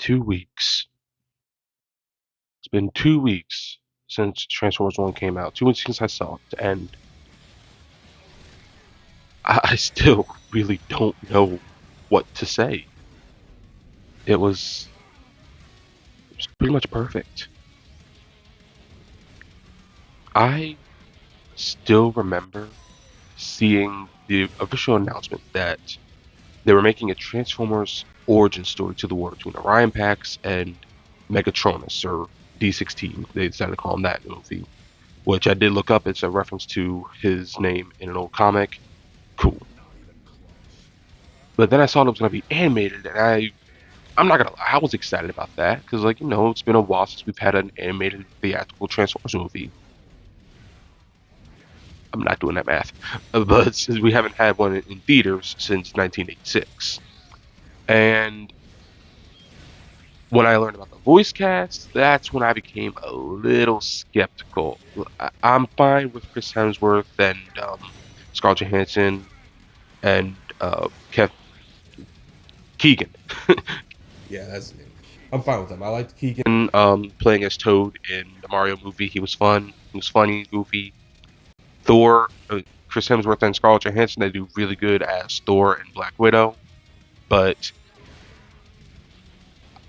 2 weeks. It's been 2 weeks since Transformers 1 came out. 2 weeks since I saw it, and I still really don't know what to say. It was, it was pretty much perfect. I still remember seeing the official announcement that they were making a Transformers origin story to the war between Orion Pax and Megatronus, or D16. They decided to call him that in the movie, which I did look up. It's a reference to his name in an old comic. Cool. But then I saw it was going to be animated, and I'm not gonna lie, I was excited about that because, like, it's been a while since we've had an animated theatrical Transformers movie. I'm not doing that math, but since we haven't had one in theaters since 1986. And when I learned about the voice cast, that's when I became a little skeptical. I'm fine with Chris Hemsworth and Scarlett Johansson and Keegan. Yeah, I'm fine with them. I liked Keegan. Playing as Toad in the Mario movie. He was fun. He was funny, goofy. Thor, Chris Hemsworth and Scarlett Johansson, they do really good as Thor and Black Widow. But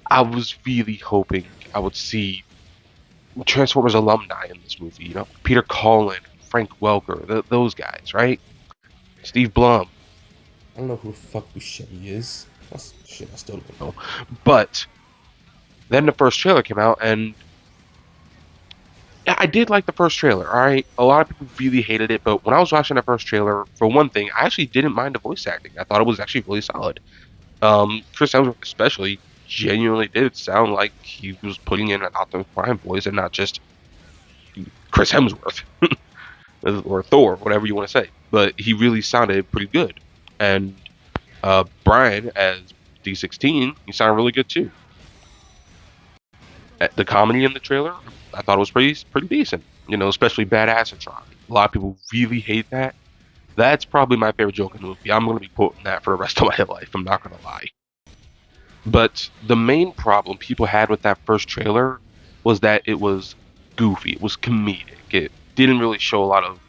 I was really hoping I would see Transformers alumni in this movie. Peter Cullen, Frank Welker, those guys, right? Steve Blum. I don't know who the fuck Buscemi is. Shit, I still don't know. But then the first trailer came out, and yeah, I did like the first trailer. All right, a lot of people really hated it, but when I was watching the first trailer, for one thing, I actually didn't mind the voice acting. I thought it was actually really solid. Chris Hemsworth especially genuinely did sound like he was putting in an Optimus Prime voice and not just Chris Hemsworth or Thor, whatever you want to say. But he really sounded pretty good. And Brian as D16, he sounded really good too. The comedy in the trailer, I thought it was pretty decent. Especially Badassatron. A lot of people really hate that. That's probably my favorite joke in the movie. I'm going to be quoting that for the rest of my life. I'm not going to lie. But the main problem people had with that first trailer was that it was goofy. It was comedic. It didn't really show a lot of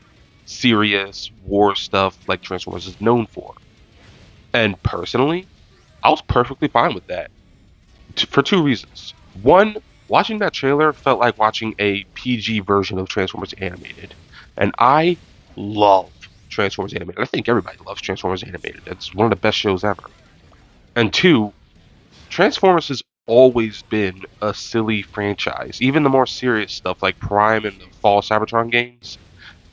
serious war stuff like Transformers is known for. And personally, I was perfectly fine with that for two reasons. One, watching that trailer felt like watching a PG version of Transformers Animated. And I love Transformers Animated. I think everybody loves Transformers Animated. It's one of the best shows ever. And two, Transformers has always been a silly franchise. Even the more serious stuff like Prime and the Fall Cybertron games,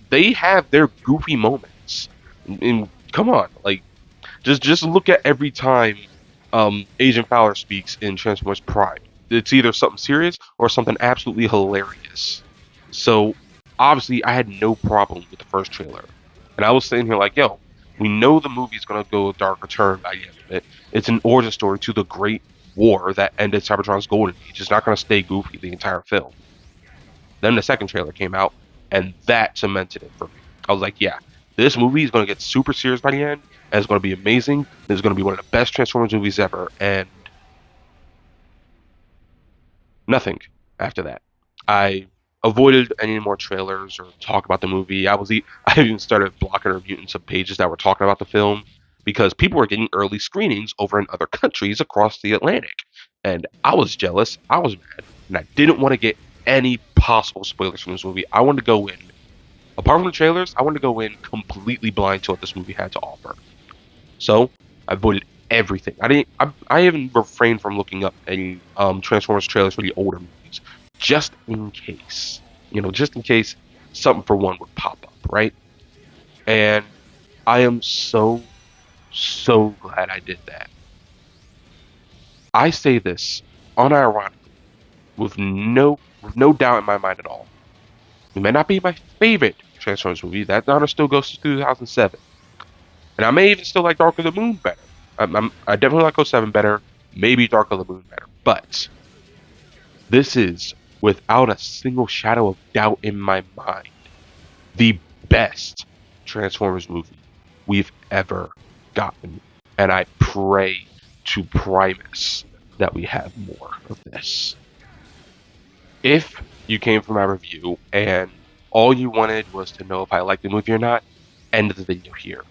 they have their goofy moments. And come on, like just look at every time Agent Fowler speaks in Transformers Prime. It's either something serious or something absolutely hilarious. So obviously, I had no problem with the first trailer, and I was sitting here like, "Yo, we know the movie's gonna go a darker turn by the end of it. It's an origin story to the Great War that ended Cybertron's golden age. It's not gonna stay goofy the entire film." Then the second trailer came out, and that cemented it for me. I was like, "Yeah, this movie is gonna get super serious by the end, and it's gonna be amazing. This is gonna be one of the best Transformers movies ever." And nothing after that. I avoided any more trailers or talk about the movie. I even started blocking or muting some pages that were talking about the film because people were getting early screenings over in other countries across the Atlantic. And I was jealous, I was mad, and I didn't want to get any possible spoilers from this movie. I wanted to go in, apart from the trailers, I wanted to go in completely blind to what this movie had to offer. So I avoided everything. I didn't. I even refrained from looking up any Transformers trailers for the older movies, just in case. Just in case something for one would pop up, right? And I am so glad I did that. I say this unironically, with no doubt in my mind at all. It may not be my favorite Transformers movie. That honor still goes to 2007. And I may even still like Dark of the Moon better. I definitely like '07 better. Maybe Dark of the Moon better. But this is, without a single shadow of doubt in my mind, the best Transformers movie we've ever gotten. And I pray to Primus that we have more of this. If you came from my review and all you wanted was to know if I liked the movie or not, end the video here.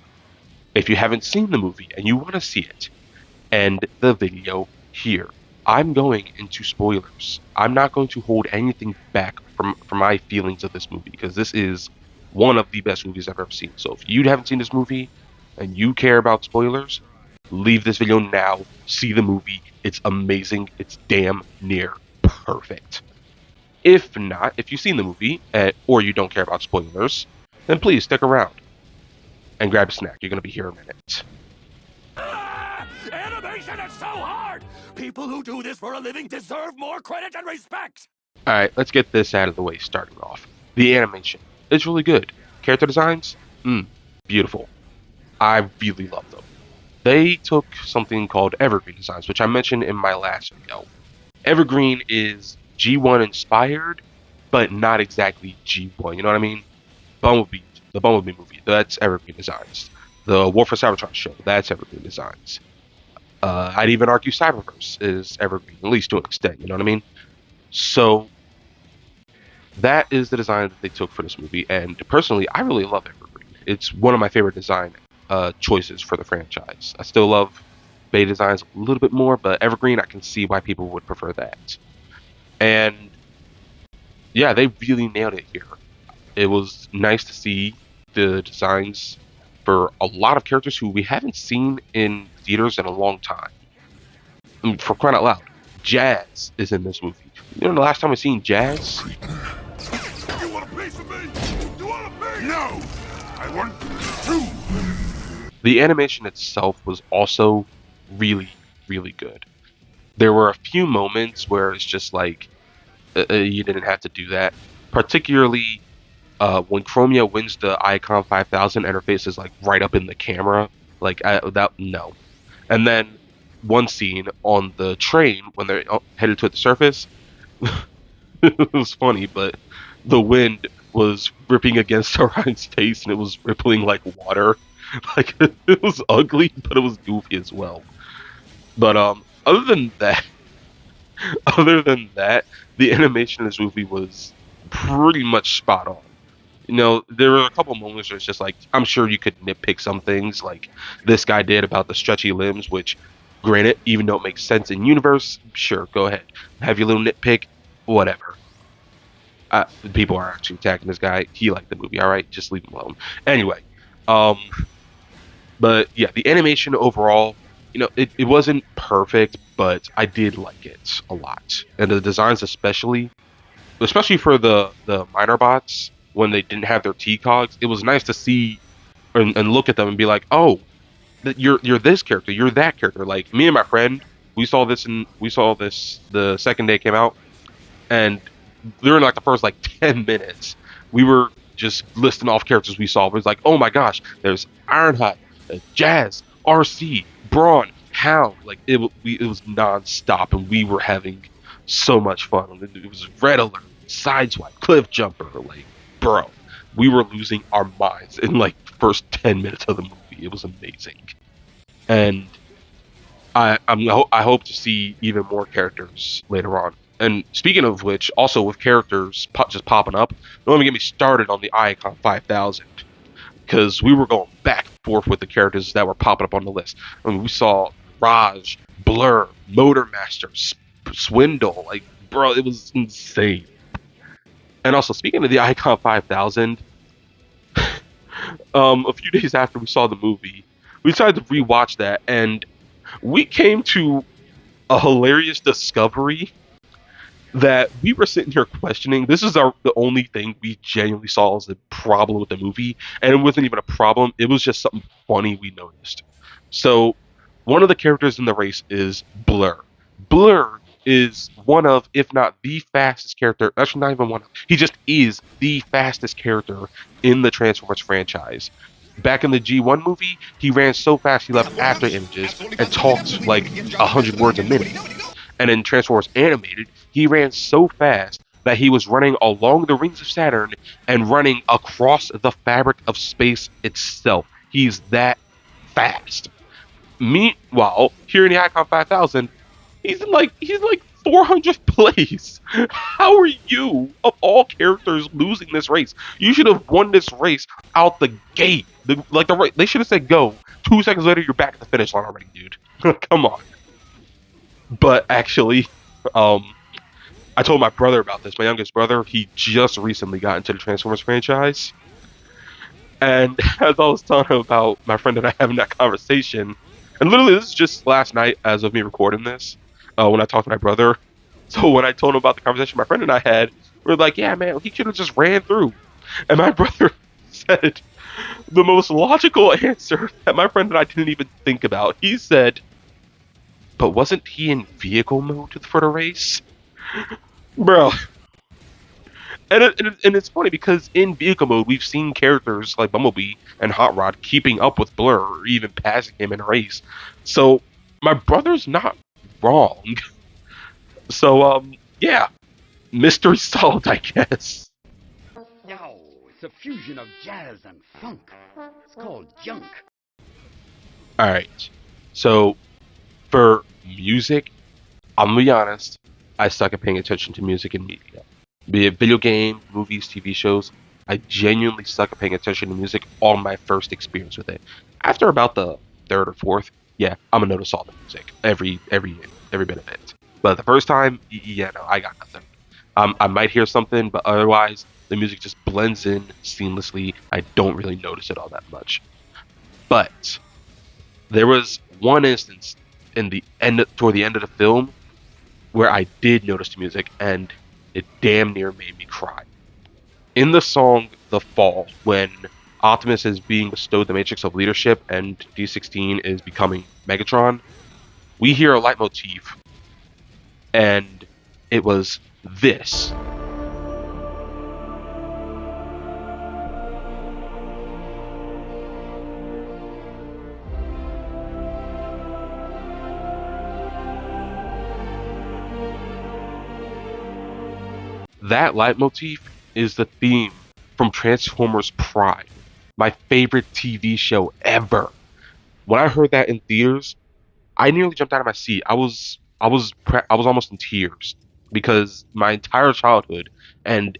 If you haven't seen the movie and you want to see it, end the video here. I'm going into spoilers. I'm not going to hold anything back from my feelings of this movie because this is one of the best movies I've ever seen. So if you haven't seen this movie and you care about spoilers, leave this video now. See the movie. It's amazing. It's damn near perfect. If not, if you've seen the movie or you don't care about spoilers, then please stick around and grab a snack. You're going to be here in a minute. Animation is so hard! People who do this for a living deserve more credit and respect! Alright, let's get this out of the way starting off. The animation. It's really good. Character designs? Beautiful. I really love them. They took something called Evergreen Designs, which I mentioned in my last video. Evergreen is G1 inspired, but not exactly G1, you know what I mean? Bumblebee, the Bumblebee movie, that's Evergreen Designs. The War for Cybertron show, that's Evergreen Designs. I'd even argue Cyberverse is Evergreen, at least to an extent, you know what I mean? So, that is the design that they took for this movie, and personally, I really love Evergreen. It's one of my favorite design choices for the franchise. I still love Bay designs a little bit more, but Evergreen, I can see why people would prefer that. And, yeah, they really nailed it here. It was nice to see the designs for a lot of characters who we haven't seen in theaters in a long time. I mean, for crying out loud, Jazz is in this movie. You know the last time I seen Jazz? You want a piece of me? You want a piece? No! I want two! The animation itself was also really, really good. There were a few moments where it's just like, you didn't have to do that. Particularly when Chromia wins the Icon 5000 and her face is like right up in the camera. Like, no. And then one scene on the train when they're headed to the surface, it was funny, but the wind was ripping against Orion's face and it was rippling like water. Like, it was ugly, but it was goofy as well. But other than that, the animation in this movie was pretty much spot on. You know, there were a couple moments where it's just like, I'm sure you could nitpick some things, like this guy did about the stretchy limbs, which, granted, even though it makes sense in universe, sure, go ahead. Have your little nitpick, whatever. People are actually attacking this guy. He liked the movie, alright? Just leave him alone. Anyway, but yeah, the animation overall, you know, it wasn't perfect, but I did like it a lot. And the designs especially for the minor bots, when they didn't have their T-Cogs, it was nice to see and look at them and be like, oh, you're this character, you're that character. Like, me and my friend, we saw this the second day it came out, and during like the first like 10 minutes, we were just listing off characters we saw. It was like, oh my gosh, there's Ironhide, Jazz, RC, Brawn, Hound. Like, it was non-stop, and we were having so much fun. It was Red Alert, Sideswipe, Cliff Jumper. Like, bro, we were losing our minds in like the first 10 minutes of the movie. It was amazing. And I hope to see even more characters later on. And speaking of which, also with characters just popping up, don't even get me started on the Icon 5000, because we were going back and forth with the characters that were popping up on the list. I mean, we saw Raj, Blur, Motormaster, Swindle. Like, bro, it was insane. And also, speaking of the Icon 5000, a few days after we saw the movie, we decided to rewatch that, and we came to a hilarious discovery that we were sitting here questioning. This is the only thing we genuinely saw as a problem with the movie, and it wasn't even a problem. It was just something funny we noticed. So, one of the characters in the race is Blur. Blur is one of, if not the fastest character, actually not even one of, he just is the fastest character in the Transformers franchise. Back in the G1 movie, he ran so fast he left after images and talked like 100 words a minute. And in Transformers Animated, he ran so fast that he was running along the rings of Saturn and running across the fabric of space itself. He's that fast. Meanwhile, here in the Icon 5000, He's like 400th place. How are you, of all characters, losing this race? You should have won this race out the gate. They should have said go. 2 seconds later, you're back at the finish line already, dude. Come on. But actually, um, I told my brother about this. My youngest brother, he just recently got into the Transformers franchise, and as I was telling him about my friend and I having that conversation, and literally this is just last night as of me recording this, when I talked to my brother. So when I told him about the conversation my friend and I had, we are like, yeah, man, he could have just ran through. And my brother said the most logical answer that my friend and I didn't even think about. He said, but wasn't he in vehicle mode for the race? Bro, and it's funny because in vehicle mode, we've seen characters like Bumblebee and Hot Rod keeping up with Blur or even passing him in a race. So my brother's not wrong. So yeah, mystery solved, I guess. No, it's a fusion of jazz and funk. It's called junk. All right. So for music, I'm gonna be honest. I suck at paying attention to music and media, be it video games, movies, TV shows. I genuinely suck at paying attention to music on my first experience with it. After about the third or fourth, yeah, I'm gonna notice all the music, every bit of it. But the first time, yeah, no, I got nothing. I might hear something, but otherwise, the music just blends in seamlessly. I don't really notice it all that much. But there was one instance toward the end of the film where I did notice the music, and it damn near made me cry. In the song "The Fall," when Optimus is being bestowed the Matrix of Leadership and D16 is becoming Megatron, we hear a leitmotif, and it was this. That leitmotif is the theme from Transformers Prime, my favorite TV show ever. When I heard that in theaters, I nearly jumped out of my seat. I was almost in tears because my entire childhood and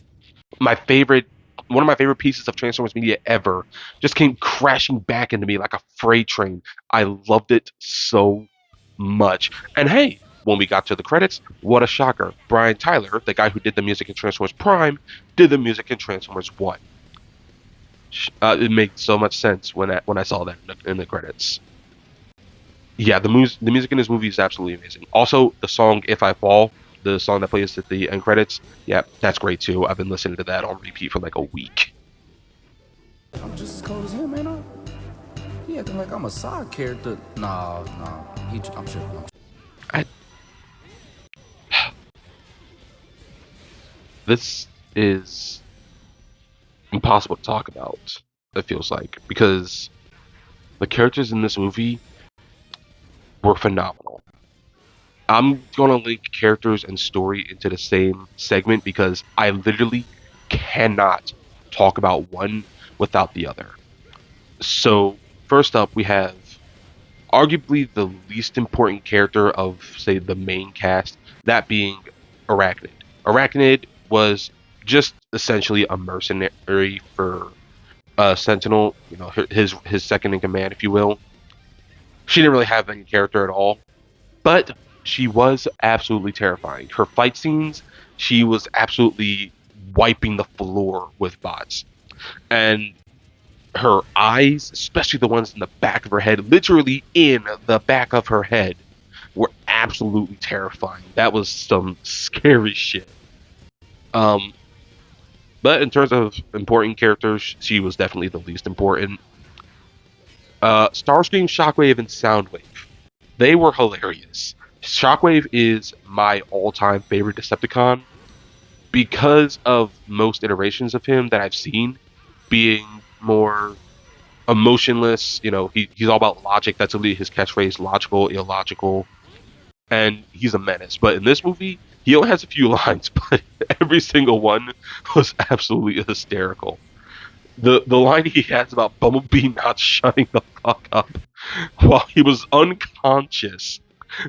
my favorite one of my favorite pieces of Transformers media ever just came crashing back into me like a freight train. I loved it so much. And hey, when we got to the credits, what a shocker. Brian Tyler, the guy who did the music in Transformers Prime, did the music in Transformers 1. It made so much sense when I saw that in the credits. Yeah, the music in this movie is absolutely amazing. Also, the song "If I Fall," the song that plays at the end credits, yeah, that's great too. I've been listening to that on repeat for like a week. I'm just as cold as him, ain't I? He acting like I'm a side character. Nah. I'm sure. I, this is impossible to talk about. It feels like because the characters in this movie were phenomenal. I'm gonna link characters and story into the same segment because I literally cannot talk about one without the other. So first up, we have arguably the least important character of, say, the main cast, that being Arachnid. Arachnid was just essentially a mercenary for Sentinel, his second in command, if you will. She didn't really have any character at all, but she was absolutely terrifying. Her fight scenes, she was absolutely wiping the floor with bots. And her eyes, especially the ones in the back of her head, literally in the back of her head, were absolutely terrifying. That was some scary shit. Um, but in terms of important characters, she was definitely the least important. Starscream, Shockwave, and Soundwave. They were hilarious. Shockwave is my all-time favorite Decepticon because of most iterations of him that I've seen being more emotionless. He's all about logic. That's really his catchphrase: logical, illogical, and he's a menace. But in this movie, he only has a few lines, but every single one was absolutely hysterical. The line he has about Bumblebee not shutting the fuck up while he was unconscious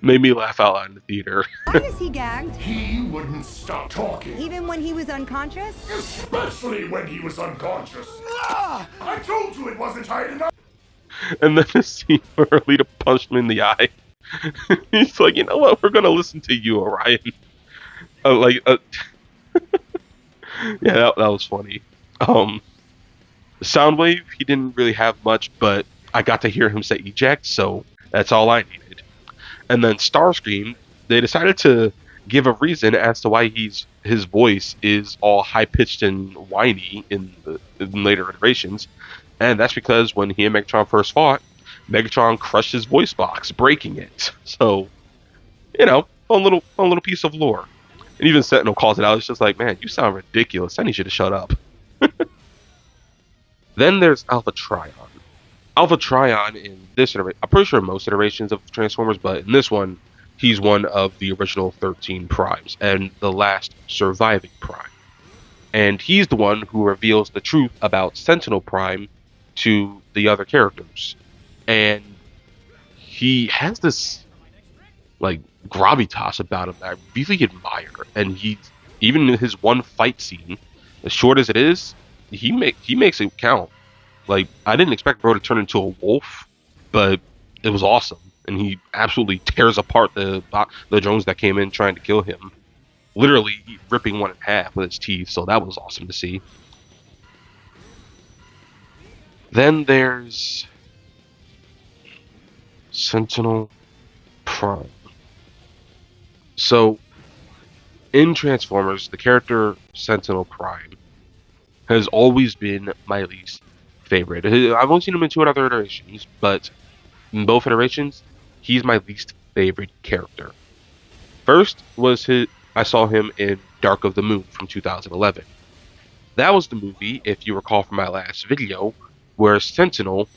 Made me laugh out loud in the theater. Why is he gagged? He wouldn't stop talking. Even when he was unconscious? Especially when he was unconscious. Ah! I told you it wasn't tight enough. And then the scene where Alita punched him in the eye. He's like, you know what? We're gonna listen to you, Orion. Like, yeah, that was funny. Soundwave, he didn't really have much, but I got to hear him say eject, so that's all I needed. And then Starscream, they decided to give a reason as to why his voice is all high pitched and whiny in later iterations, and that's because when he and Megatron first fought, Megatron crushed his voice box, breaking it. So, fun little piece of lore. And even Sentinel calls it out. It's just like, man, you sound ridiculous. I need you to shut up. Then there's Alpha Trion. Alpha Trion in this iteration, I'm pretty sure most iterations of Transformers, but in this one, he's one of the original 13 primes and the last surviving prime. And he's the one who reveals the truth about Sentinel Prime to the other characters. And he has this, like, gravitas about him that I really admire. And even in his one fight scene, as short as it is, he makes it count. Like, I didn't expect Bro to turn into a wolf, but it was awesome. And he absolutely tears apart the drones that came in trying to kill him. Literally ripping one in half with his teeth, so that was awesome to see. Then there's Sentinel Prime. So, in Transformers, the character Sentinel Prime has always been my least favorite. I've only seen him in 2 other iterations, but in both iterations, he's my least favorite character. First was I saw him in Dark of the Moon from 2011. That was the movie, if you recall from my last video, where Sentinel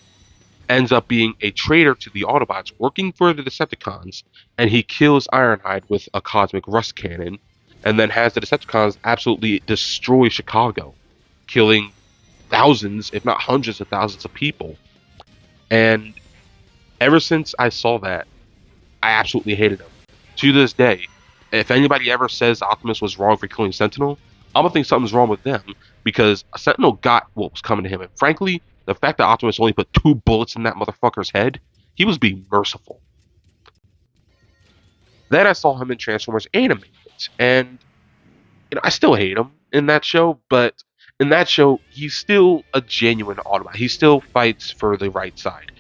ends up being a traitor to the Autobots working for the Decepticons, and he kills Ironhide with a cosmic rust cannon, and then has the Decepticons absolutely destroy Chicago, killing thousands, if not hundreds of thousands of people. And ever since I saw that, I absolutely hated him. To this day, if anybody ever says Optimus was wrong for killing Sentinel, I'm gonna think something's wrong with them, because Sentinel got what was coming to him. And frankly, the fact that Optimus only put 2 bullets in that motherfucker's head, he was being merciful. Then I saw him in Transformers Animated, and I still hate him in that show, but in that show, he's still a genuine Autobot. He still fights for the right side.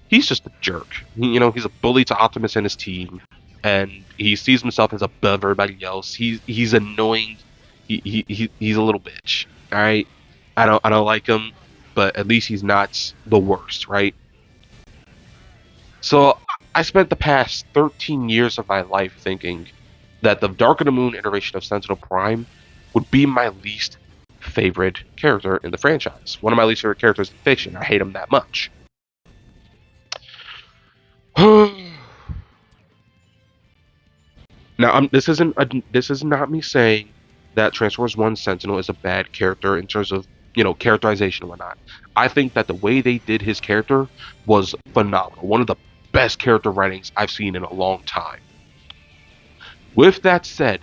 He's just a jerk. He's a bully to Optimus and his team, and he sees himself as above everybody else. He's annoying. He's a little bitch. All right, I don't like him, but at least he's not the worst, right? So I spent the past 13 years of my life thinking that the Dark of the Moon iteration of Sentinel Prime would be my least favorite character in the franchise. One of my least favorite characters in fiction. I hate him that much. Now, this is not me saying that Transformers 1 Sentinel is a bad character in terms of, characterization and whatnot. I think that the way they did his character was phenomenal. One of the best character writings I've seen in a long time. With that said,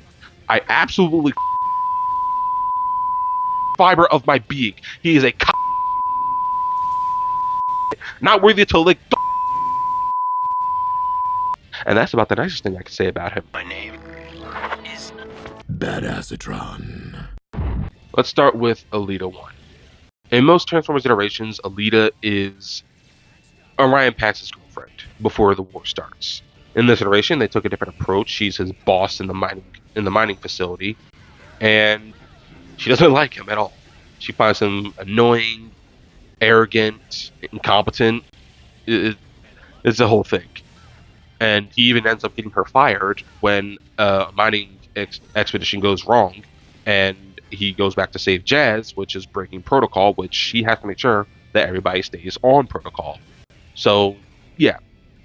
I absolutely fiber of my being. He is a not worthy to lick. And that's about the nicest thing I can say about him. My name is Badassatron. Let's start with Alita 1. In most Transformers iterations, Alita is Orion Pax's girlfriend before the war starts. In this iteration, they took a different approach. She's his boss in the mining facility, and she doesn't like him at all. She finds him annoying, arrogant, incompetent. It's the whole thing. And he even ends up getting her fired when a mining expedition goes wrong, and he goes back to save Jazz, which is breaking protocol, which she has to make sure that everybody stays on protocol. So, yeah,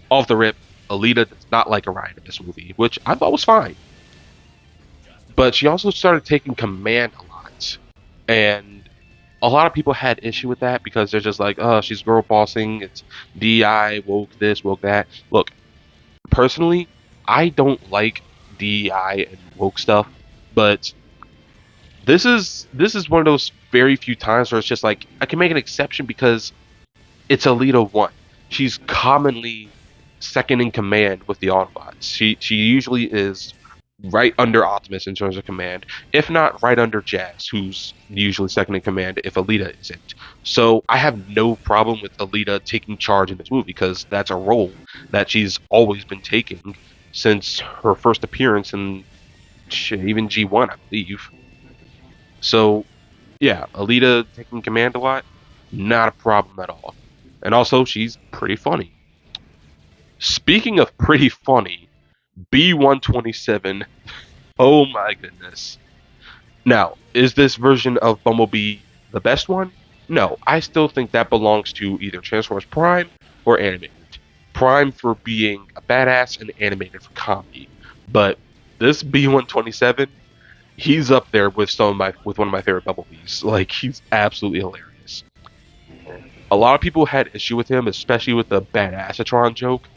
off the rip, Alita does not like Orion in this movie, which I thought was fine. But she also started taking command a lot, and a lot of people had issue with that because they're just like, oh, she's girl bossing, it's DI, woke this, woke that. Look, personally, I don't like DEI and woke stuff, but this is one of those very few times where it's just like I can make an exception because it's Alita 1. She's commonly second in command with the Autobots. She usually is right under Optimus in terms of command, if not right under Jazz, who's usually second in command if Alita isn't. So I have no problem with Alita taking charge in this movie because that's a role that she's always been taking since her first appearance in even G1, I believe. So yeah, Alita taking command a lot, not a problem at all. And also, she's pretty funny. Speaking of pretty funny, B127, oh my goodness. Now, is this version of Bumblebee the best one? No, I still think that belongs to either Transformers Prime or Animated. Prime for being a badass and Animated for comedy. But this B127, he's up there with with one of my favorite Bumblebees. Like, he's absolutely hilarious. A lot of people had issue with him, especially with the badassatron joke,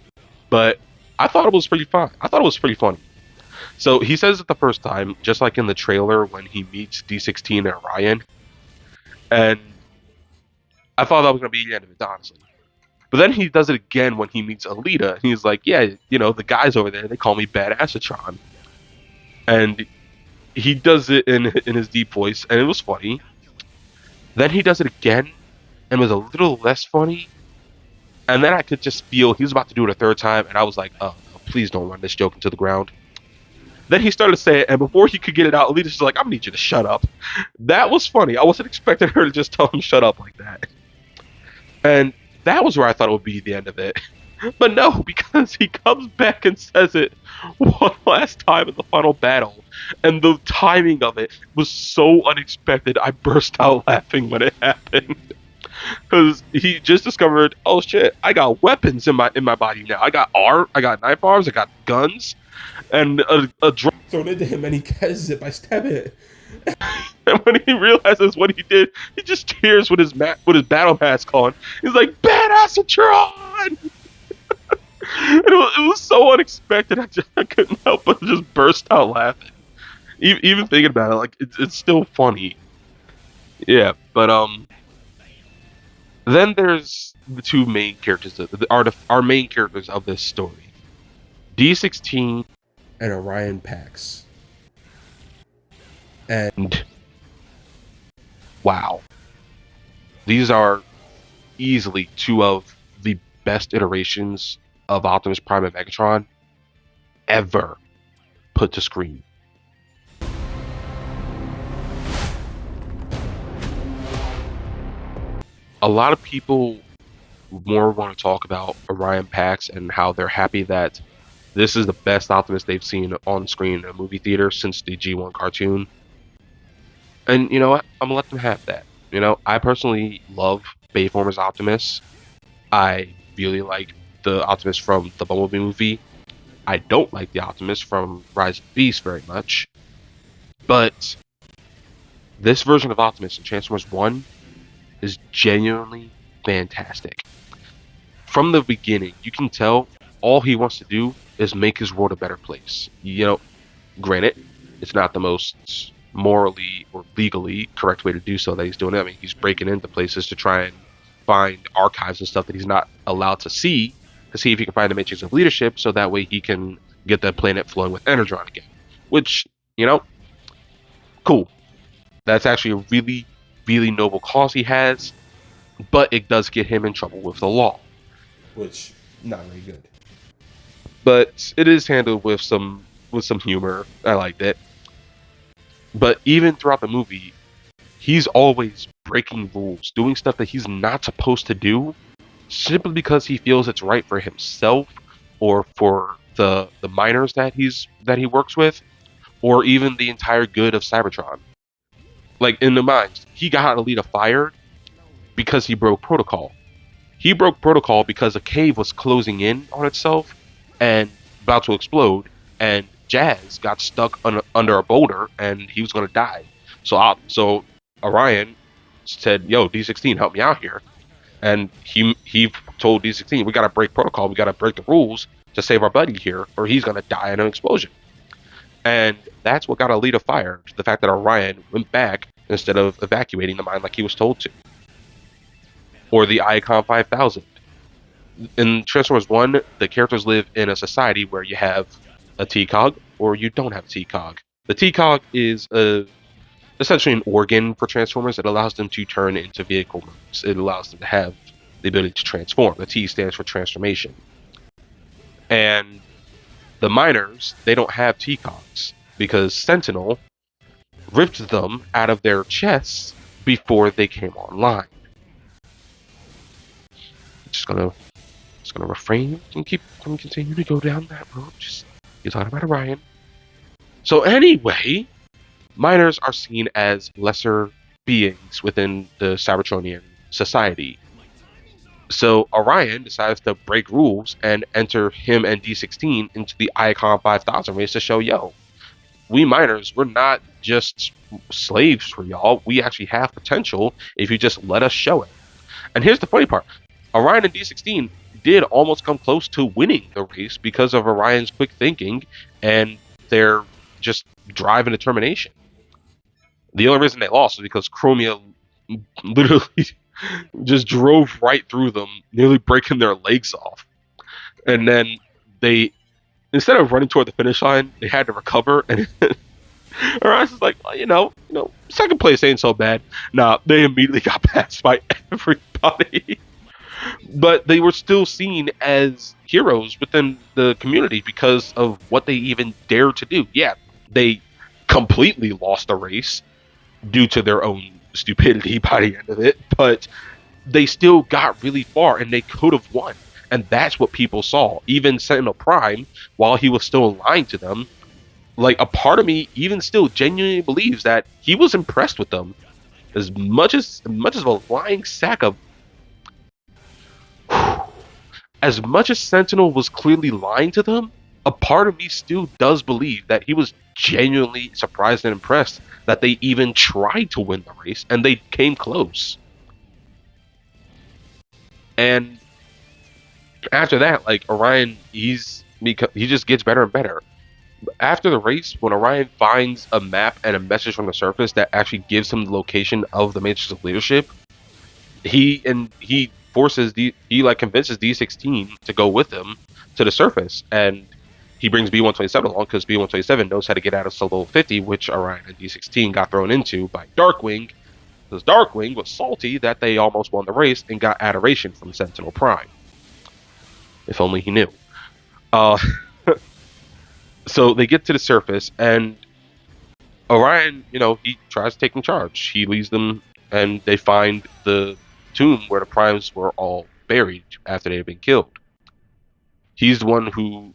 but I thought it was pretty fun. I thought it was pretty funny. So he says it the first time, just like in the trailer when he meets D16 and Orion, and I thought that was gonna be the end of it, honestly. But then he does it again when he meets Alita, and he's like, "Yeah, the guys over there, they call me Badassatron," and he does it in his deep voice, and it was funny. Then he does it again, and was a little less funny. And then I could just feel he was about to do it a third time, and I was like, "Oh, please don't run this joke into the ground." Then he started to say it, and before he could get it out, Alita's just like, "I'm gonna need you to shut up." That was funny. I wasn't expecting her to just tell him shut up like that. And that was where I thought it would be the end of it. But no, because he comes back and says it one last time in the final battle, and the timing of it was so unexpected. I burst out laughing when it happened. Because he just discovered, oh shit, I got weapons in my body now. I got knife arms, I got guns, and a drum. Thrown into him and he catches it by stabbing it. And when he realizes what he did, he just cheers with his battle mask on. He's like, "Badassatron!" And it was so unexpected. I couldn't help but just burst out laughing. Even thinking about it, like it's still funny. Yeah, but then there's the two main characters, our main characters of this story, D16 And Orion Pax. and wow, these are easily two of the best iterations of Optimus Prime and Megatron ever put to screen. A lot of people more want to talk about Orion Pax and how they're happy that this is the best Optimus they've seen on screen in a movie theater since the G1 cartoon. And you know what? I'm gonna let them have that. I personally love Bayformers Optimus. I really like the Optimus from the Bumblebee movie. I don't like the Optimus from Rise of the Beast very much. But this version of Optimus in Transformers 1 is genuinely fantastic. From the beginning, you can tell all he wants to do is make his world a better place. Granted, it's not the most morally or legally correct way to do so that he's doing it. I mean, he's breaking into places to try and find archives and stuff that he's not allowed to see if he can find the Matrix of Leadership, so that way he can get that planet flowing with Energon again. Which, cool. That's actually a really, really noble cause he has, but it does get him in trouble with the law. Which, not very good. But it is handled with some humor. I liked it. But even throughout the movie, he's always breaking rules, doing stuff that he's not supposed to do, simply because he feels it's right for himself or for the miners that he works with, or even the entire good of Cybertron. Like in the mines, he got Alita fired because he broke protocol. He broke protocol because a cave was closing in on itself and about to explode, and Jazz got stuck under a boulder and he was going to die. So Orion said, "Yo, D16, help me out here." And he told D16, "We got to break protocol. We got to break the rules to save our buddy here, or he's gonna die in an explosion. And that's what got Alita fired. The fact that Orion went back instead of evacuating the mine like he was told to. Or the Icon 5000. In Transformers 1, the characters live in a society where you have a T-Cog or you don't have a T-Cog. The T-Cog is essentially an organ for Transformers. It allows them to turn into vehicle modes. It allows them to have the ability to transform. The T stands for transformation. And the miners, they don't have T-Cogs because Sentinel ripped them out of their chests before they came online. Just gonna refrain and continue to go down that road. Just you're talking about Orion. So anyway, miners are seen as lesser beings within the Cybertronian society. So Orion decides to break rules and enter him and D16 into the Icon 5000 race to show, yo, we miners, we're not just slaves for y'all. We actually have potential if you just let us show it. And here's the funny part. Orion and D16 did almost come close to winning the race because of Orion's quick thinking and their just drive and determination. The only reason they lost was because Chromia literally just drove right through them, nearly breaking their legs off. And then they, instead of running toward the finish line, they had to recover. And Orion's just like, well, you know, second place ain't so bad. Nah, they immediately got passed by everybody. But they were still seen as heroes within the community because of what they even dared to do. Yeah, they completely lost the race due to their own stupidity by the end of it, but they still got really far and they could have won. And that's what people saw. Even Sentinel Prime, while he was still lying to them, like a part of me even still genuinely believes that he was impressed with them. As much as a lying sack of as much as Sentinel was clearly lying to them, a part of me still does believe that he was genuinely surprised and impressed that they even tried to win the race and they came close. And after that, like Orion, he just gets better and better. After the race, when Orion finds a map and a message from the surface that actually gives him the location of the Matrix of Leadership, he convinces D16 to go with him to the surface, and he brings B127 along because B127 knows how to get out of Solo 50, which Orion and D16 got thrown into by Darkwing, because Darkwing was salty that they almost won the race and got adoration from Sentinel Prime. If only he knew. So they get to the surface, and Orion, he tries taking charge. He leads them, and they find the tomb where the Primes were all buried after they had been killed. He's the one who,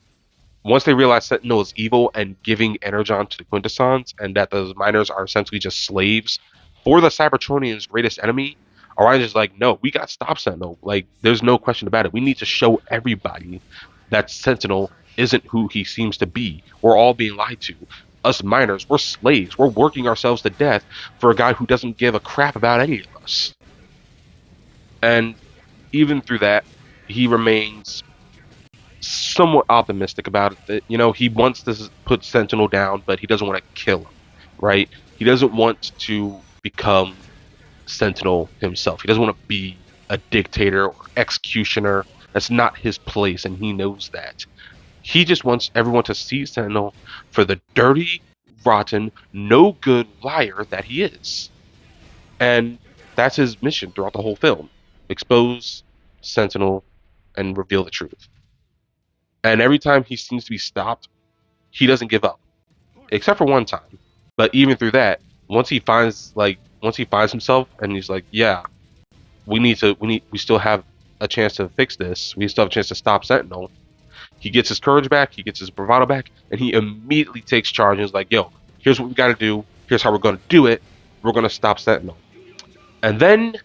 once they realize Sentinel is evil and giving Energon to the Quintessons, and that those miners are essentially just slaves for the Cybertronians' greatest enemy, Orion's just like, no, we got to stop Sentinel. Like, there's no question about it. We need to show everybody that Sentinel isn't who he seems to be. We're all being lied to. Us miners, we're slaves. We're working ourselves to death for a guy who doesn't give a crap about any of us. And even through that, he remains somewhat optimistic about it. That, he wants to put Sentinel down, but he doesn't want to kill him, right? He doesn't want to become Sentinel himself. He doesn't want to be a dictator or executioner. That's not his place, and he knows that. He just wants everyone to see Sentinel for the dirty, rotten, no good liar that he is. And that's his mission throughout the whole film. Expose Sentinel and reveal the truth. And every time he seems to be stopped, he doesn't give up. Except for one time. But even through that, once he finds himself and he's like, yeah, we still have a chance to fix this. We still have a chance to stop Sentinel. He gets his courage back, he gets his bravado back, and he immediately takes charge and is like, yo, here's what we gotta do, here's how we're gonna do it, we're gonna stop Sentinel. And then,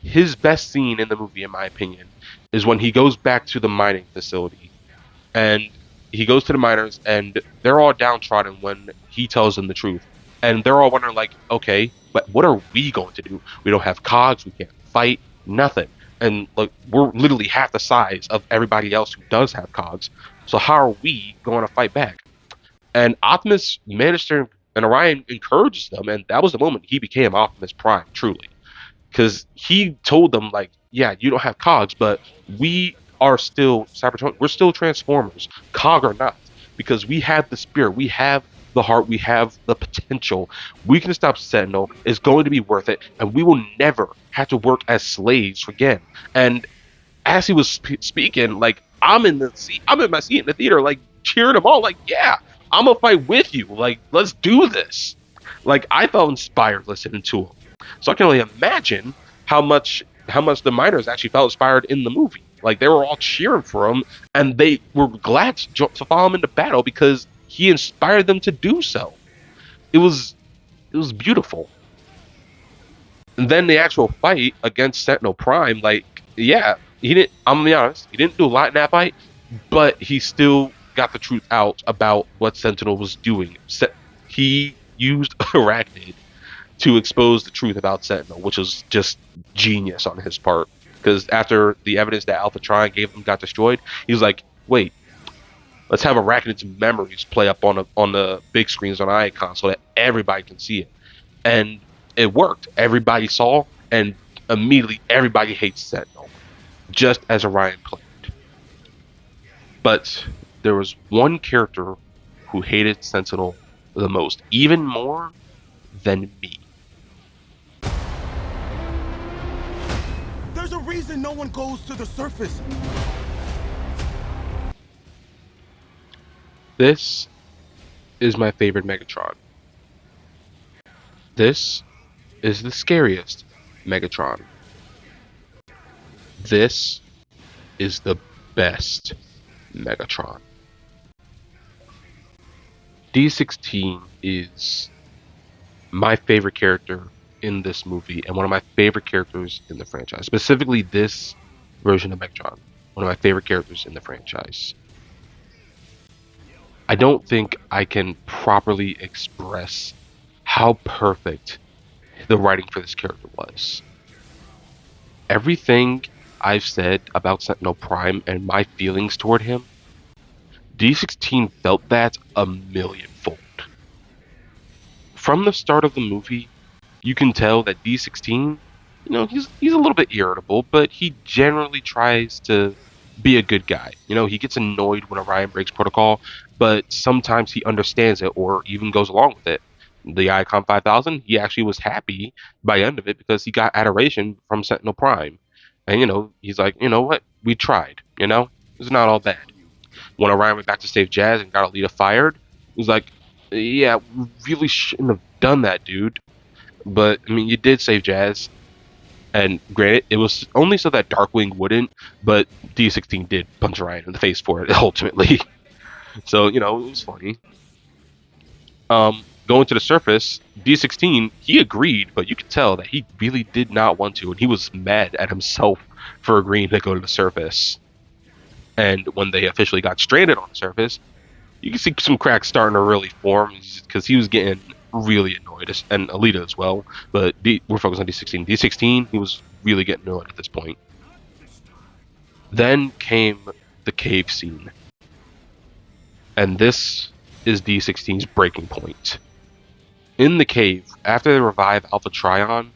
his best scene in the movie, in my opinion, is when he goes back to the mining facility. And he goes to the miners, and they're all downtrodden when he tells them the truth. And they're all wondering, like, okay, but what are we going to do? We don't have cogs, we can't fight, nothing. And like we're literally half the size of everybody else who does have cogs. So how are we going to fight back? And Optimus managed to, and Orion encourages them, and that was the moment he became Optimus Prime, truly, because he told them like, yeah, you don't have cogs, but we are still Cybertron. We're still Transformers, cog or not, because we have the spirit, we have the heart, we have the potential. We can stop Sentinel. It's going to be worth it, and we will never have to work as slaves again. And as he was speaking, like I'm in the seat, I'm in my seat in the theater, like cheering them all, like, yeah, I'm gonna fight with you, like let's do this. Like I felt inspired listening to him, so I can only imagine how much the miners actually felt inspired in the movie. Like they were all cheering for him, and they were glad to follow him into battle because he inspired them to do so. It was it was beautiful. And then the actual fight against Sentinel Prime, like, yeah, he didn't. I'm gonna be honest, he didn't do a lot in that fight, but he still got the truth out about what Sentinel was doing. He used Arachnid to expose the truth about Sentinel, which was just genius on his part. Because after the evidence that Alpha Trion gave him got destroyed, he was like, "Wait, let's have Arachnid's memories play up on the big screens on Icon so that everybody can see it." And it worked. Everybody saw, and immediately everybody hates Sentinel, just as Orion planned. But there was one character who hated Sentinel the most, even more than me. There's a reason no one goes to the surface. This is my favorite Megatron. This is the scariest Megatron. This is the best Megatron. D16 is my favorite character in this movie and one of my favorite characters in the franchise. Specifically, this version of Megatron, one of my favorite characters in the franchise. I don't think I can properly express how perfect the writing for this character was. Everything I've said about Sentinel Prime and my feelings toward him, D16 felt that a millionfold. From the start of the movie, you can tell that D16, he's a little bit irritable, but he generally tries to be a good guy. He gets annoyed when Orion breaks protocol, but sometimes he understands it or even goes along with it. The Icon 5000, he actually was happy by the end of it because he got adoration from Sentinel Prime. And, he's like, you know what? We tried, It's not all bad. When Orion went back to save Jazz and got Alita fired, he was like, yeah, we really shouldn't have done that, dude. But, I mean, you did save Jazz. And granted, it was only so that Darkwing wouldn't, but D16 did punch Orion in the face for it, ultimately. So, it was funny. Going to the surface, D16, he agreed, but you could tell that he really did not want to, and he was mad at himself for agreeing to go to the surface. And when they officially got stranded on the surface, you can see some cracks starting to really form, because he was getting really annoyed, and Alita as well, but we're focused on D16. D16, he was really getting annoyed at this point. Then came the cave scene. And this is D16's breaking point. In the cave, after they revive Alpha Trion,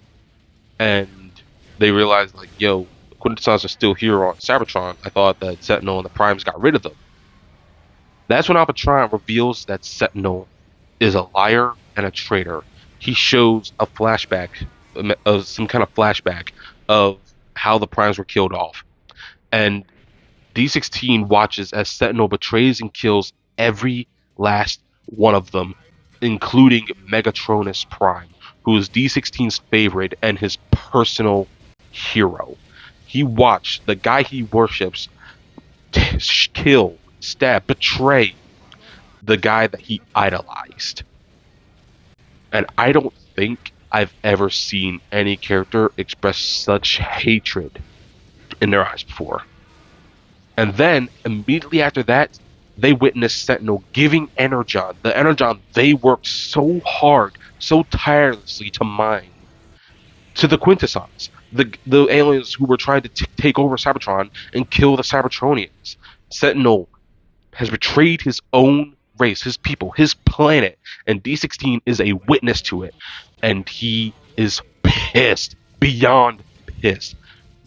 and they realize, like, yo, the Quintessons are still here on Cybertron, I thought that Sentinel and the Primes got rid of them. That's when Alpha Trion reveals that Sentinel is a liar and a traitor. He shows a flashback, some kind of flashback of how the Primes were killed off. And D16 watches as Sentinel betrays and kills every last one of them, including Megatronus Prime, who is D16's favorite and his personal hero. He watched the guy he worships kill, stab, betray the guy that he idolized. And I don't think I've ever seen any character express such hatred in their eyes before. And then, immediately after that, they witnessed Sentinel giving Energon, the Energon they worked so hard, so tirelessly to mine, to the Quintessons. the aliens who were trying to take over Cybertron and kill the Cybertronians. Sentinel has betrayed his own race, his people, his planet, and D16 is a witness to it, and he is pissed, beyond pissed.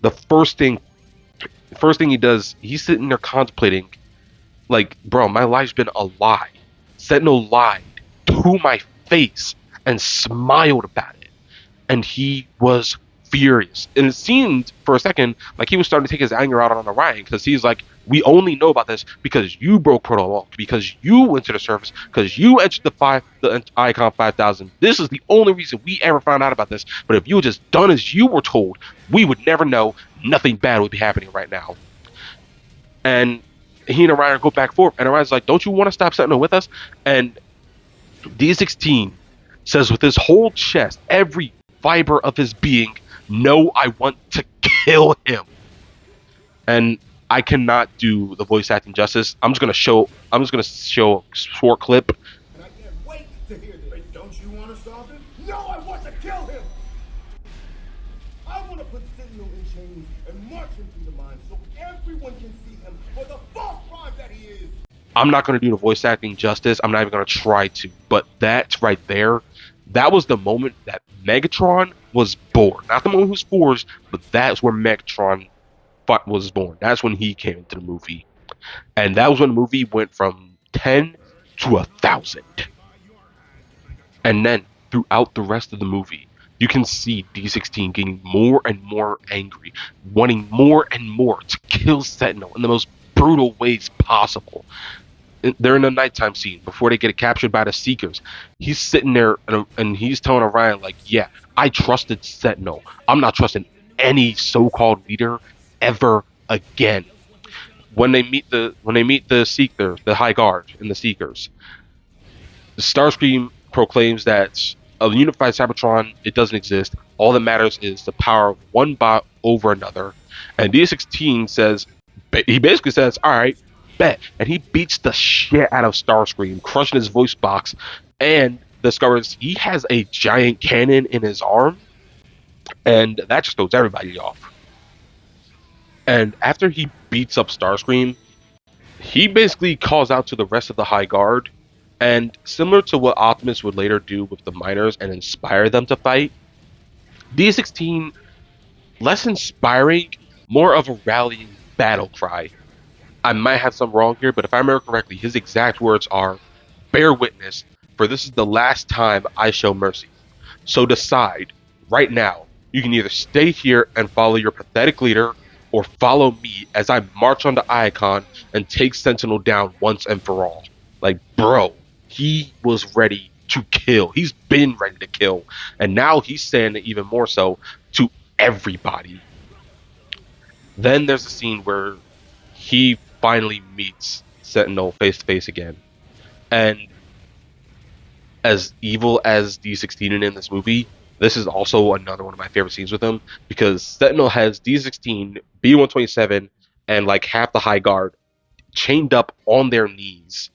The first thing he does, he's sitting there contemplating, like, bro, my life's been a lie. Sentinel lied to my face and smiled about it, and he was furious. And it seemed for a second like he was starting to take his anger out on Orion, because he's like, we only know about this because you broke protocol, because you went to the surface, because you etched the Icon 5000. This is the only reason we ever found out about this. But if you had just done as you were told, we would never know. Nothing bad would be happening right now. And he and Orion go back and forth, and Orion's like, don't you want to stop Sentinel with us? And D16 says with his whole chest, every fiber of his being, no, I want to kill him. And I cannot do the voice acting justice. I'm just gonna show a short clip. And I can't wait to hear this. Wait, don't you want to stop him? No, I want to kill him! I want to put Sentinel in chains and march him through the mines so everyone can see him for the false crimes that he is! I'm not gonna do the voice acting justice. I'm not even gonna try to. But that right there, that was the moment that Megatron was born. Not the moment he was forged, but that's where Megatron was born. That's when he came into the movie. And that was when the movie went from 10 to 1,000. And then throughout the rest of the movie, you can see D16 getting more and more angry, wanting more and more to kill Sentinel in the most brutal ways possible. They're in a nighttime scene before they get captured by the Seekers. He's sitting there and he's telling Orion, like, yeah, I trusted Sentinel. I'm not trusting any so-called leader ever again. When they meet the Seeker, the High Guard and the Seekers, the Starscream proclaims that a unified Cybertron, it doesn't exist. All that matters is the power of one bot over another. And D16 says, he basically says, all right, bet. And he beats the shit out of Starscream, crushing his voice box, and discovers he has a giant cannon in his arm, and that just throws everybody off. And after he beats up Starscream, he basically calls out to the rest of the High Guard, and similar to what Optimus would later do with the miners and inspire them to fight, D16, less inspiring, more of a rallying battle cry. I might have some wrong here, but if I remember correctly, his exact words are, bear witness, for this is the last time I show mercy. So decide, right now, you can either stay here and follow your pathetic leader, or follow me as I march onto Icon and take Sentinel down once and for all. Like, bro, he was ready to kill. He's been ready to kill. And now he's saying it even more so to everybody. Then there's a scene where he finally meets Sentinel face to face again. And as evil as D16 in this movie, this is also another one of my favorite scenes with him, because Sentinel has D16, B-127, and like half the High Guard chained up on their knees.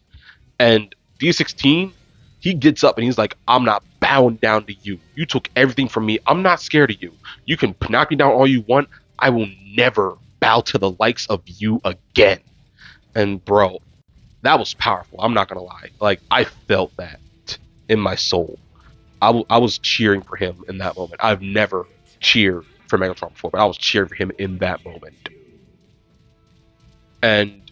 And D16, he gets up and he's like, I'm not bowing down to you. You took everything from me. I'm not scared of you. You can knock me down all you want. I will never bow to the likes of you again. And bro, that was powerful. I'm not gonna lie. Like, I felt that in my soul. I was cheering for him in that moment. I've never cheered for Megatron before, but I was cheering for him in that moment. And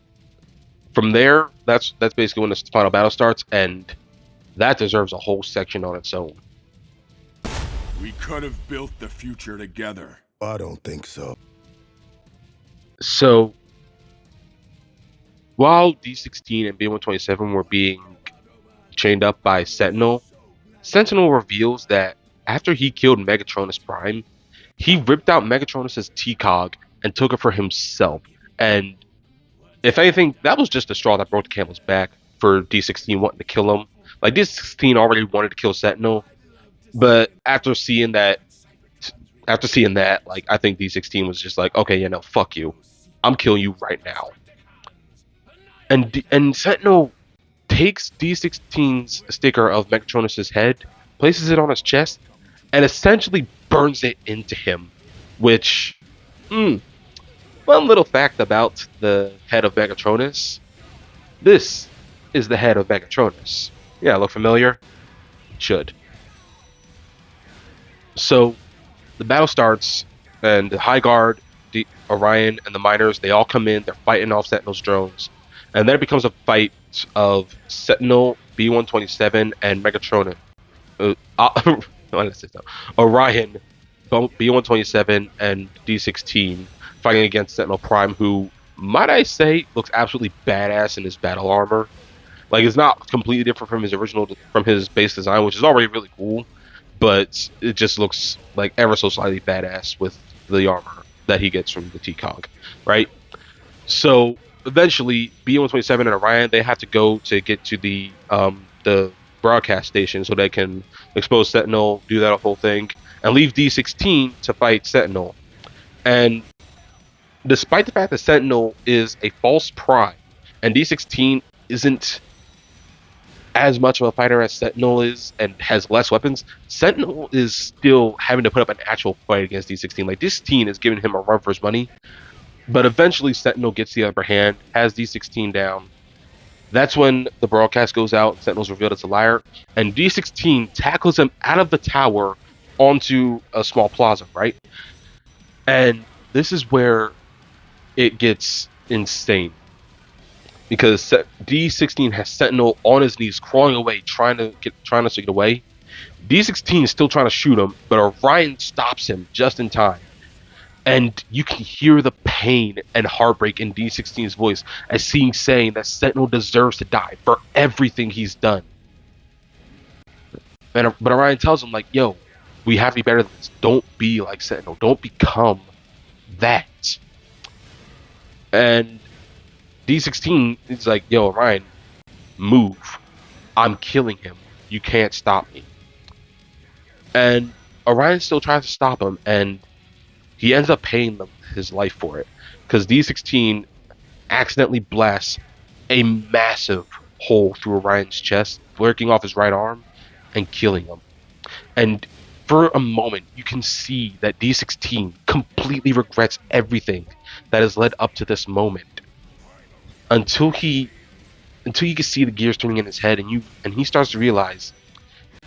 from there, that's basically when the final battle starts, and that deserves a whole section on its own. We could have built the future together. I don't think so. So, while D16 and B-127 were being chained up by Sentinel, Sentinel reveals that after he killed Megatronus Prime, he ripped out Megatronus's T-Cog and took it for himself. And if anything, that was just the straw that broke the camel's back for D16 wanting to kill him. Like, D16 already wanted to kill Sentinel, but after seeing that, like, I think D16 was just like, okay, yeah, no, fuck you. I'm killing you right now. And Sentinel takes D16's sticker of Megatronus's head, places it on his chest, and essentially burns it into him Which, one little fact about the head of Megatronus. This is the head of Megatronus. Yeah, look familiar? Should. So, the battle starts, and the High Guard, the Orion, and the Miners, they all come in, they're fighting off Sentinel's drones. And then it becomes a fight of Sentinel, B-127, and Megatron. What did I say so? Orion, B-127, and D-16 fighting against Sentinel Prime, who, might I say, looks absolutely badass in his battle armor. Like, it's not completely different from his base design, which is already really cool, but it just looks like ever so slightly badass with the armor that he gets from the TCOG, right? So eventually, B-127 and Orion, they have to go to get to the broadcast station so they can expose Sentinel, do that whole thing, and leave D-16 to fight Sentinel. And despite the fact that Sentinel is a false prime, and D-16 isn't as much of a fighter as Sentinel is and has less weapons, Sentinel is still having to put up an actual fight against D-16. Like, D-16 is giving him a run for his money, but eventually Sentinel gets the upper hand, has D-16 down. That's when the broadcast goes out, Sentinel's revealed as a liar, and D-16 tackles him out of the tower onto a small plaza, right? And this is where it gets insane, because D-16 has Sentinel on his knees, crawling away, trying to get away. D-16 is still trying to shoot him, but Orion stops him just in time. And you can hear the pain and heartbreak in D-16's voice as he's saying that Sentinel deserves to die for everything he's done. But Orion tells him, like, yo, we have to be better than this. Don't be like Sentinel. Don't become that. And D-16 is like, yo, Orion, move. I'm killing him. You can't stop me. And Orion still tries to stop him, and he ends up paying his life for it, because D-16 accidentally blasts a massive hole through Orion's chest, breaking off his right arm and killing him. And for a moment, you can see that D-16 completely regrets everything that has led up to this moment, until you can see the gears turning in his head, and he starts to realize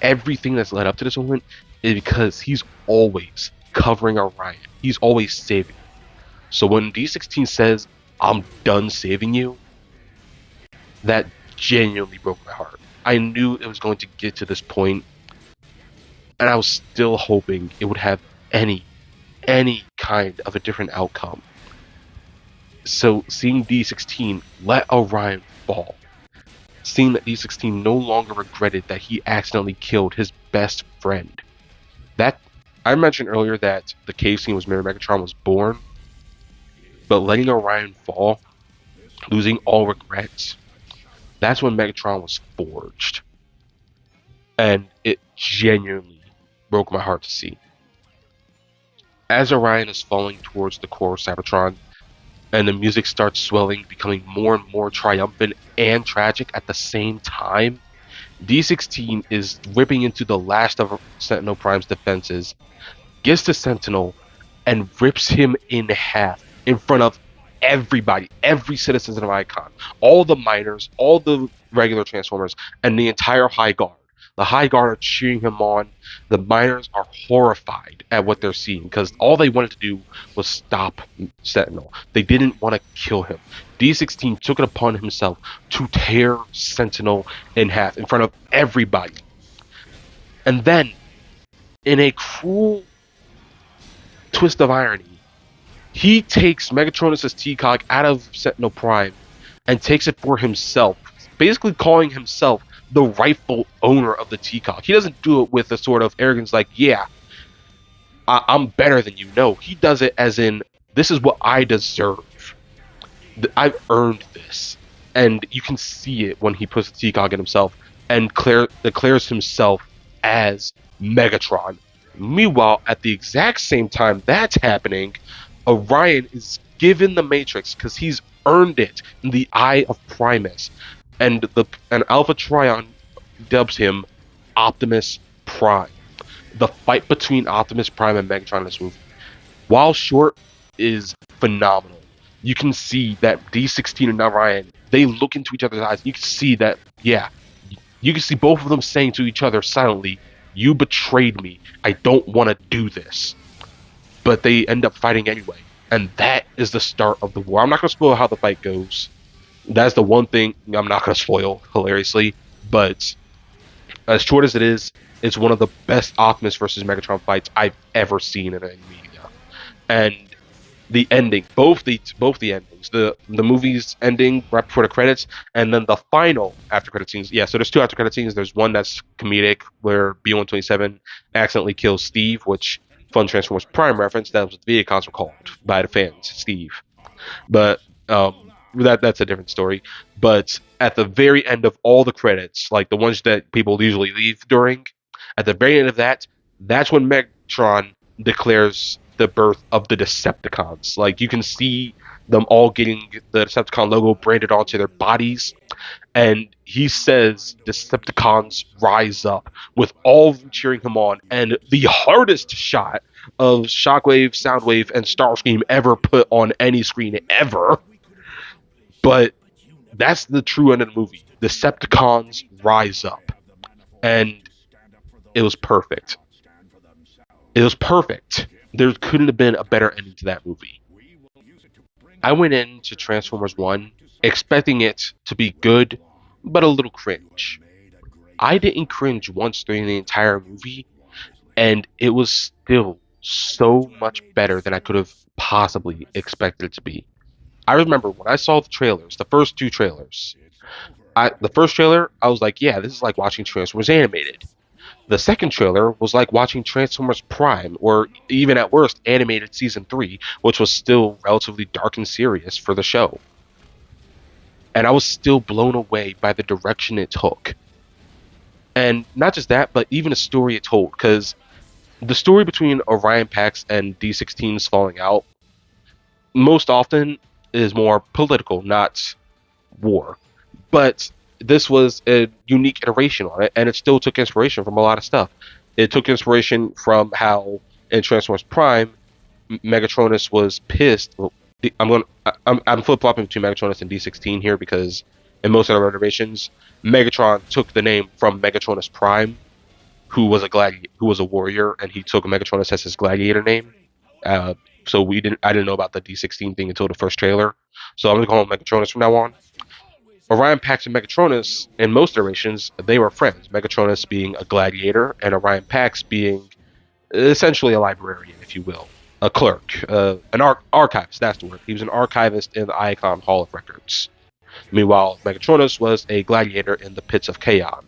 everything that's led up to this moment is because he's always covering Orion. He's always saving. So when D-16 says, "I'm done saving you," that genuinely broke my heart. I knew it was going to get to this point, and I was still hoping it would have any kind of a different outcome. So seeing D-16 let Orion fall, seeing that D-16 no longer regretted that he accidentally killed his best friend. That, I mentioned earlier that the cave scene was where Megatron was born, but letting Orion fall, losing all regrets, that's when Megatron was forged. And it genuinely broke my heart to see. As Orion is falling towards the core of Cybertron, and the music starts swelling, becoming more and more triumphant and tragic at the same time, D-16 is ripping into the last of Sentinel Prime's defenses, gets to Sentinel, and rips him in half in front of everybody, every citizen of Icon, all the miners, all the regular Transformers, and the entire High Guard. The High Guard are cheering him on. The miners are horrified at what they're seeing, because all they wanted to do was stop Sentinel. They didn't want to kill him. D-16 took it upon himself to tear Sentinel in half in front of everybody. And then, in a cruel twist of irony, he takes Megatronus' TCOG out of Sentinel Prime and takes it for himself, basically calling himself the rightful owner of the TCOG. He doesn't do it with a sort of arrogance like, yeah, I'm better than you. No, he does it as in, this is what I deserve. I've earned this. And you can see it when he puts the TCOG in himself and declares himself as Megatron. Meanwhile, at the exact same time that's happening, Orion is given the Matrix because he's earned it in the Eye of Primus. And Alpha Trion dubs him Optimus Prime. The fight between Optimus Prime and Megatron in this movie while short, is phenomenal. You can see that D16 and Orion, they look into each other's eyes. You can see that, yeah, you can see both of them saying to each other silently, "You betrayed me. I don't want to do this." But they end up fighting anyway. And that is the start of the war. I'm not going to spoil how the fight goes. That's the one thing I'm not going to spoil, hilariously. But as short as it is, it's one of the best Optimus versus Megatron fights I've ever seen in any media. And the ending, both the endings, the movie's ending right before the credits, and then the final after credit scenes. Yeah, so there's two after credit scenes. There's one that's comedic where B-127 accidentally kills Steve, which fun Transformers Prime reference. That was what the Viacons were called by the fans, Steve. But that's a different story. But at the very end of all the credits, like the ones that people usually leave during, at the very end of that, that's when Megatron declares the birth of the Decepticons. Like you can see them all getting the Decepticon logo branded onto their bodies, and he says Decepticons rise up with all of them cheering him on, and the hardest shot of Shockwave, Soundwave, and Starscream ever put on any screen ever. But that's the true end of the movie. Decepticons rise up, and it was perfect. It was perfect. There couldn't have been a better ending to that movie. I went into Transformers 1 expecting it to be good, but a little cringe. I didn't cringe once during the entire movie, and it was still so much better than I could have possibly expected it to be. I remember when I saw the trailers, the first two trailers. The first trailer, I was like, yeah, this is like watching Transformers animated. The second trailer was like watching Transformers Prime, or even at worst, animated season 3, which was still relatively dark and serious for the show. And I was still blown away by the direction it took. And not just that, but even the story it told, because the story between Orion Pax and D16's falling out most often is more political, not war. But this was a unique iteration on it, and it still took inspiration from a lot of stuff. It took inspiration from how in Transformers Prime, Megatronus was pissed. Well, I'm flip flopping between Megatronus and D16 here because in most of the iterations, Megatron took the name from Megatronus Prime, who was a warrior, and he took Megatronus as his gladiator name. Uh, so I didn't know about the D16 thing until the first trailer. So I'm gonna call him Megatronus from now on. Orion Pax and Megatronus, in most iterations, they were friends. Megatronus being a gladiator, and Orion Pax being essentially a librarian, if you will, a clerk, archivist. That's the word. He was an archivist in the Icon Hall of Records. Meanwhile, Megatronus was a gladiator in the Pits of Chaos.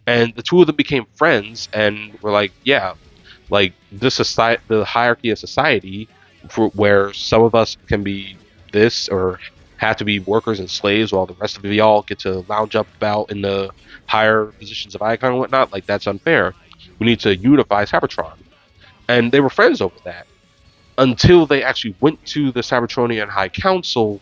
And the two of them became friends, and were like, yeah, like the hierarchy of society, where some of us can be this or have to be workers and slaves, while the rest of y'all get to lounge up about in the higher positions of Icon and whatnot. Like that's unfair. We need to unify Cybertron, and they were friends over that until they actually went to the Cybertronian High Council.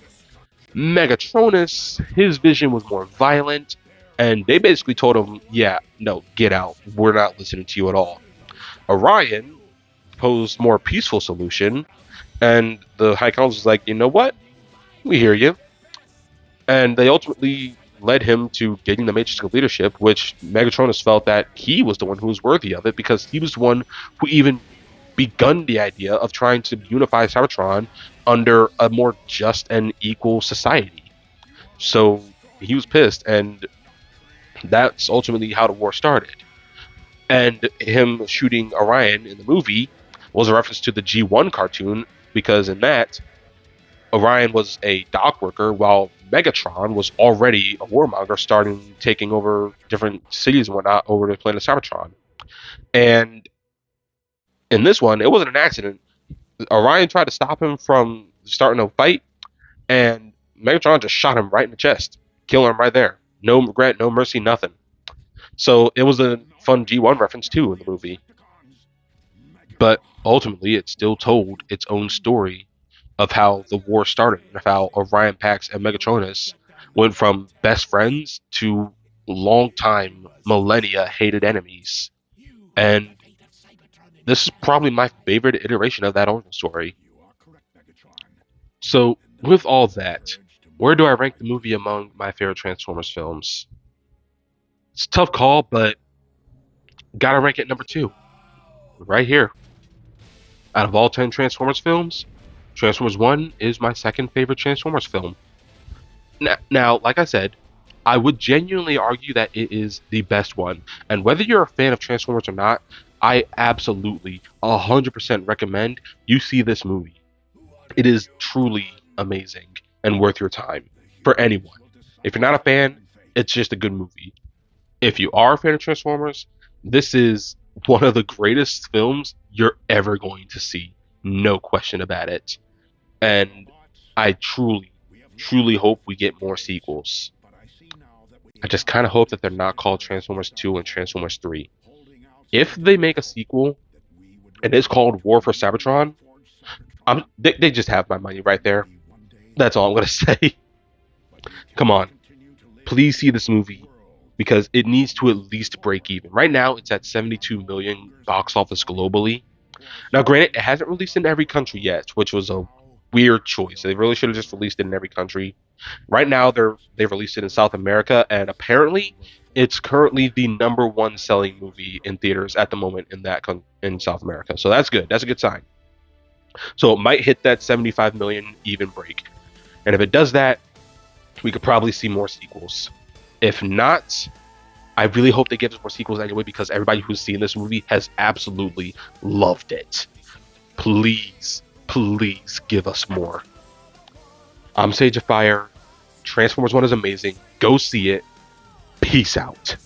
Megatronus, his vision was more violent, and they basically told him, yeah, no, get out. We're not listening to you at all. Orion proposed more peaceful solution, and the High Council was like, you know what? We hear you. And they ultimately led him to getting the Matrix of Leadership, which Megatronus felt that he was the one who was worthy of it because he was the one who even begun the idea of trying to unify Cybertron under a more just and equal society. So he was pissed, and that's ultimately how the war started. And him shooting Orion in the movie was a reference to the G1 cartoon, because in that, Orion was a dock worker while Megatron was already a warmonger, taking over different cities and whatnot over the planet Cybertron. And in this one, it wasn't an accident. Orion tried to stop him from starting a fight, and Megatron just shot him right in the chest, killing him right there. No regret, no mercy, nothing. So it was a fun G1 reference too in the movie. But ultimately, it still told its own story of how the war started, and of how Orion Pax and Megatronus went from best friends to long time, millennia hated enemies. And this is probably my favorite iteration of that origin story. So, with all that, where do I rank the movie among my favorite Transformers films? It's a tough call, but gotta rank it number 2. Right here. Out of all 10 Transformers films, Transformers 1 is my second favorite Transformers film. Now, like I said, I would genuinely argue that it is the best one. And whether you're a fan of Transformers or not, I absolutely 100% recommend you see this movie. It is truly amazing and worth your time for anyone. If you're not a fan, it's just a good movie. If you are a fan of Transformers, this is one of the greatest films you're ever going to see. No question about it. And I truly hope we get more sequels. I just kind of hope that they're not called Transformers 2 and Transformers 3. If they make a sequel and it's called War for Cybertron, they just have my money right there. That's all I'm going to say. Come on. Please see this movie because it needs to at least break even. Right now, it's at 72 million box office globally. Now, granted, it hasn't released in every country yet, which was a weird choice. They really should have just released it in every country. Right now, they've released it in South America, and apparently, it's currently the number 1 selling movie in theaters at the moment in South America. So that's good. That's a good sign. So it might hit that 75 million even break, and if it does that, we could probably see more sequels. If not, I really hope they give us more sequels anyway because everybody who's seen this movie has absolutely loved it. Please give us more. I'm Sage of Fire. Transformers 1 is amazing. Go see it. Peace out.